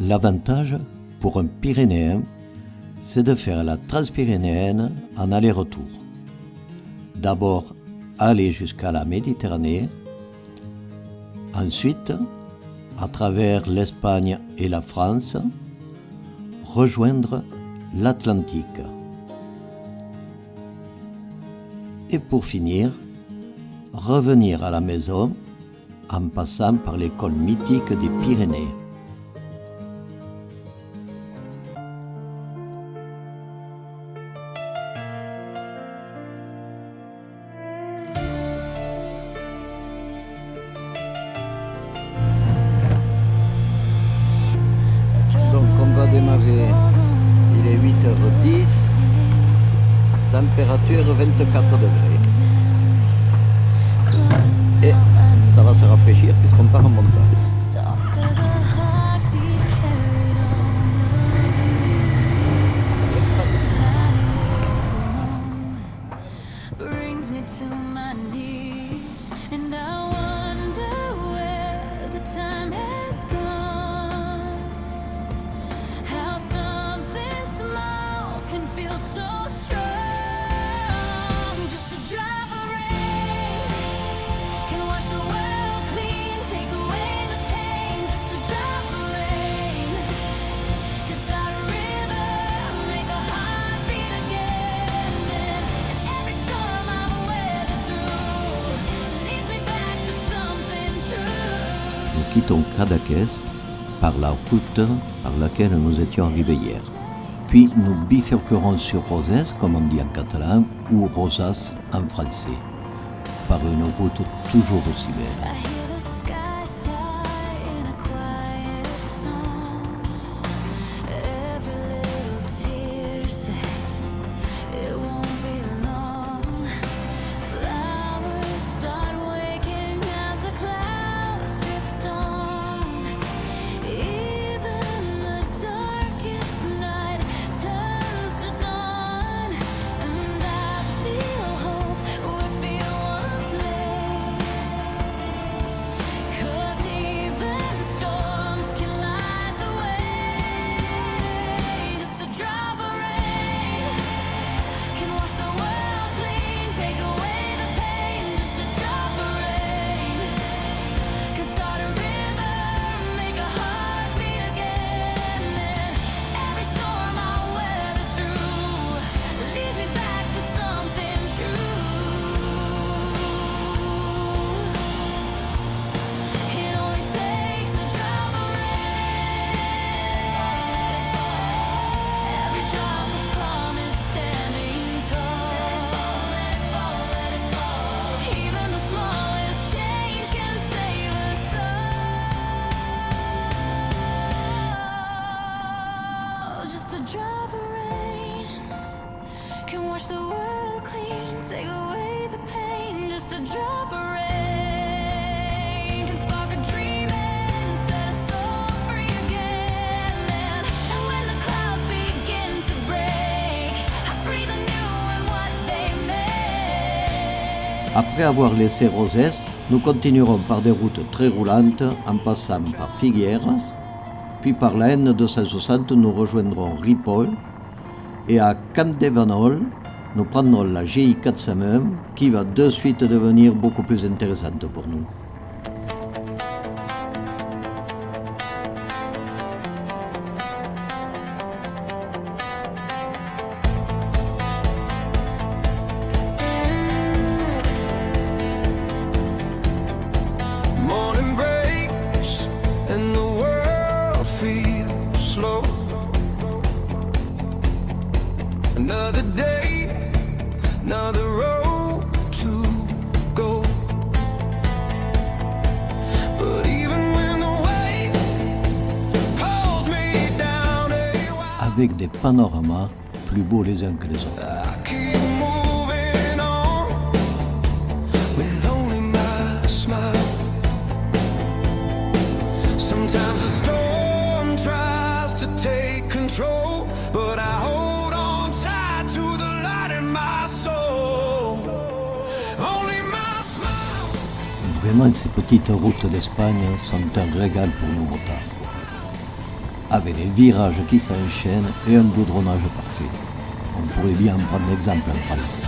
L'avantage pour un Pyrénéen, c'est de faire la Transpyrénéenne en aller-retour. D'abord, aller jusqu'à la Méditerranée, ensuite, à travers l'Espagne et la France, rejoindre l'Atlantique. Et pour finir, revenir à la maison en passant par les cols mythiques des Pyrénées. Donc on va démarrer, il est 8h10, température 24 degrés. Et ça va se rafraîchir puisqu'on part en montagne. Nous quittons Cadaqués par la route par laquelle nous étions arrivés hier. Puis nous bifurquerons sur Roses, comme on dit en catalan, ou Rosas en français, par une route toujours aussi belle. Après avoir laissé Roses, nous continuerons par des routes très roulantes en passant par Figueres, puis par la N260 nous rejoindrons Ripoll et à Campdevànol nous prendrons la GI 401 qui va de suite devenir beaucoup plus intéressante pour nous. Another day, another road to go. But even when the weight pulls me down, avec des panoramas plus beaux les uns que les autres. I keep moving on with only my smile. Sometimes the storm tries to take control, but I hold on tight to the light in my soul. Only my smile. Vraiment, ces petites routes d'Espagne sont un régal pour nous motards. Avec des virages qui s'enchaînent et un goudronnage parfait. On pourrait bien en prendre l'exemple en France.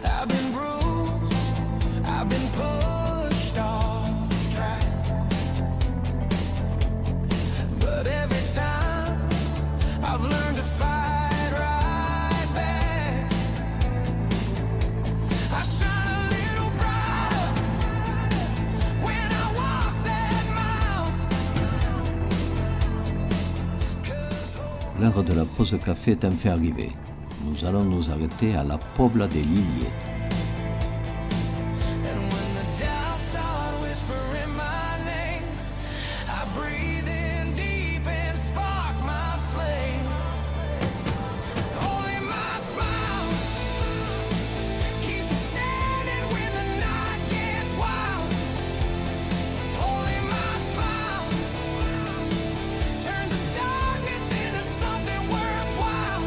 I've been bruised, I've been pushed off track, but every time I've learned to fight right back. I shine a little brighter when I walk that mile. L'heure de la pause café est enfin arrivée. Nous allons nous arrêter à la Pobla de Lillet. And when the doubts start whispering my name, I breathe in deep and spark my flame. Only my smile keeps me standing when the night gets wild. Only my smile turns the darkness into something worthwhile.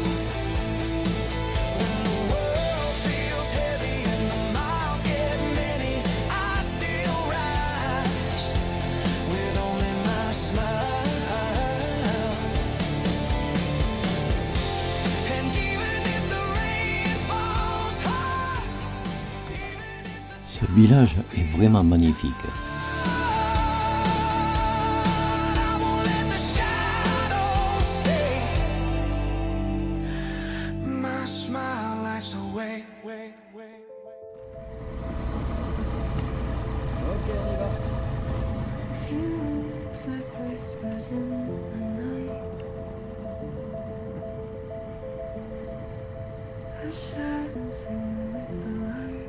When the world feels heavy and the miles get many, I still rise with only my smile. And even if the rain falls hard, Ce village est vraiment magnifique. I won't let the shadows stay. My smile lights the way. She moves like whispers in the night. Her shadows in with the light.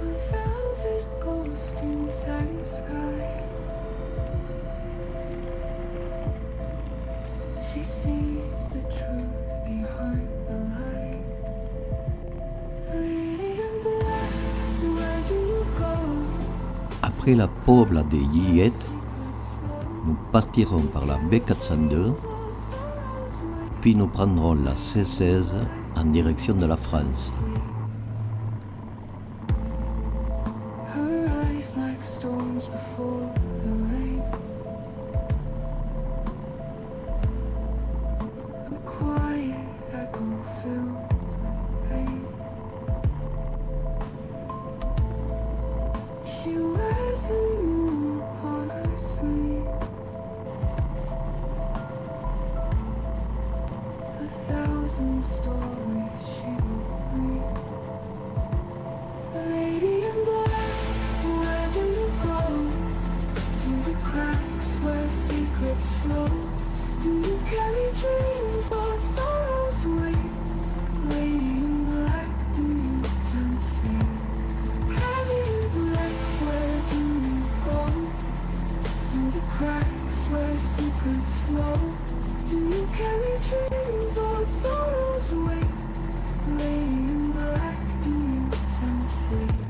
A velvet ghost inside the sky. She sees the truth behind the lie. Lady in black, where do you go? Après la Pobla de Lillet, nous partirons par la B402, puis nous prendrons la C16 en direction de la France. Her eyes like storms before the rain. The quiet echo filled with pain. She wears the moon upon her sleeve. 1,000 stories she will breathe. Lady in black, where do you go? Through the cracks where secrets flow. Do you carry dreams or sorrows wait? Lady in black, do you tempt fate? Heavy in black, where do you go? Through the cracks where secrets flow. Do you carry dreams or sorrows wait? Lady in black, do you tempt fate?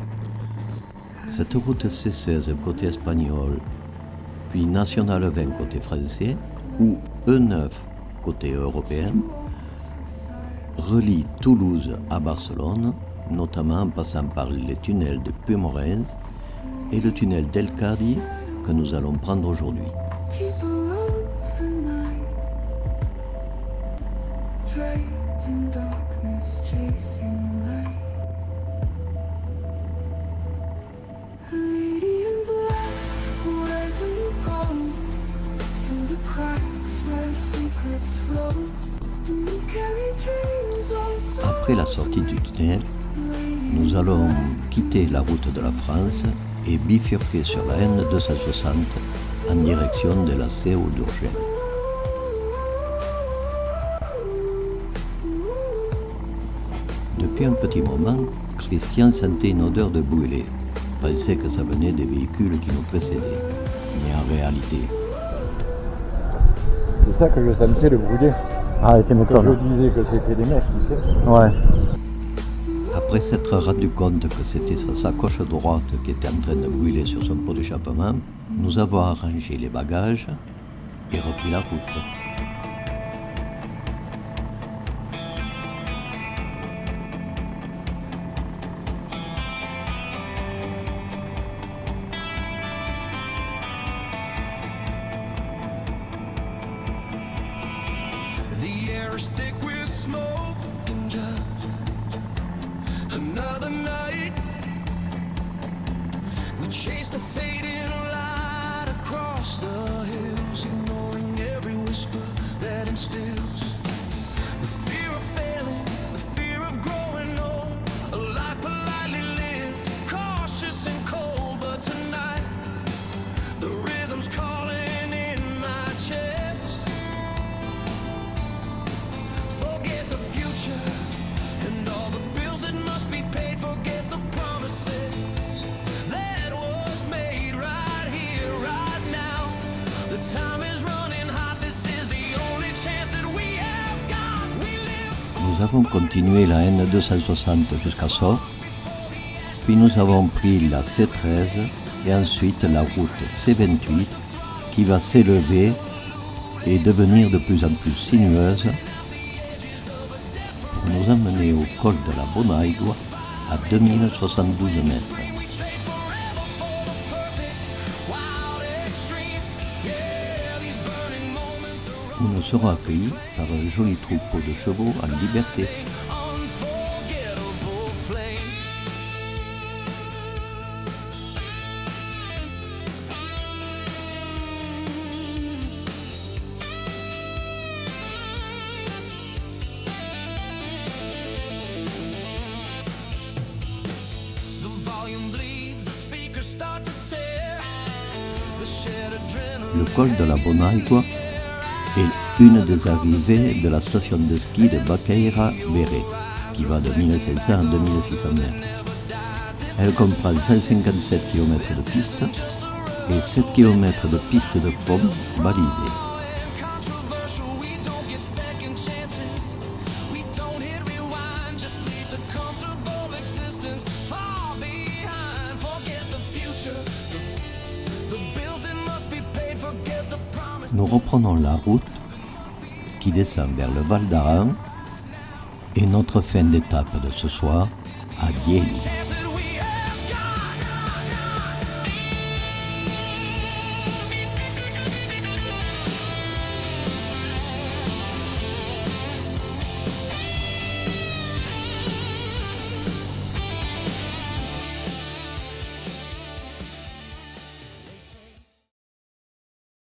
Cette route C16 côté espagnol, puis National 20 côté français, ou E9 côté européen, relie Toulouse à Barcelone, notamment en passant par les tunnels de Purmerend et le tunnel d'El Cadi que nous allons prendre aujourd'hui. Keeper of the night, draped in darkness, chasing light. Lady in black, where do you go? Through the cracks where secrets flow. Do you carry dreams or sorrows? Après la sortie du tunnel, nous allons quitter la route de la France et bifurquer sur la N260 en direction de la CO d'Urgell. Depuis un petit moment, Christian sentait une odeur de brûlé. Pensait que ça venait des véhicules qui nous précédaient. Mais en réalité, C'est ça que je sentais, le brûlé. Ah, tu Quand m'étonnes. je disais que c'était des mecs, tu sais. Ouais. Après s'être rendu compte que c'était sa sacoche droite qui était en train de brûler sur son pot d'échappement, nous avons arrangé les bagages et repris la route. The air is thick with smoke and just another night. We chase the fading light across the hills, ignoring every whisper that instills the fear of failing, the fear of growing old. A life politely lived, cautious and cold, but tonight the rhythm's calling in my chest. Forget the future and all the bills that must be paid. Forget the promises that was made right here, right now. The time is running hot. This is the only chance that we have got. We live Nous avons continué la N260 jusqu'à Sort, puis nous avons pris la C13 et ensuite la route C28 qui va s'élever et devenir de plus en plus sinueuse pour nous emmener au col de la Bonaigua à 2072 mètres. Où nous serons accueillis par un joli troupeau de chevaux en liberté. unforgettable flame. The volume bleeds, the speakers start to tear. The shared adrenaline. Le col de la Bonaigua est une des arrivées de la station de ski de Baqueira Bere, qui va de 1500 à 2600 mètres. Elle comprend 157 km de piste et 7 km de piste de fond balisée. Controversial, we don't get second chances. We don't hit rewind, just leave the comfortable existence far behind. Forget the future, the bills that must be paid. Forget the promise. Nous reprenons la route qui descend vers le Val d'Aran et notre fin d'étape de ce soir à Dieli.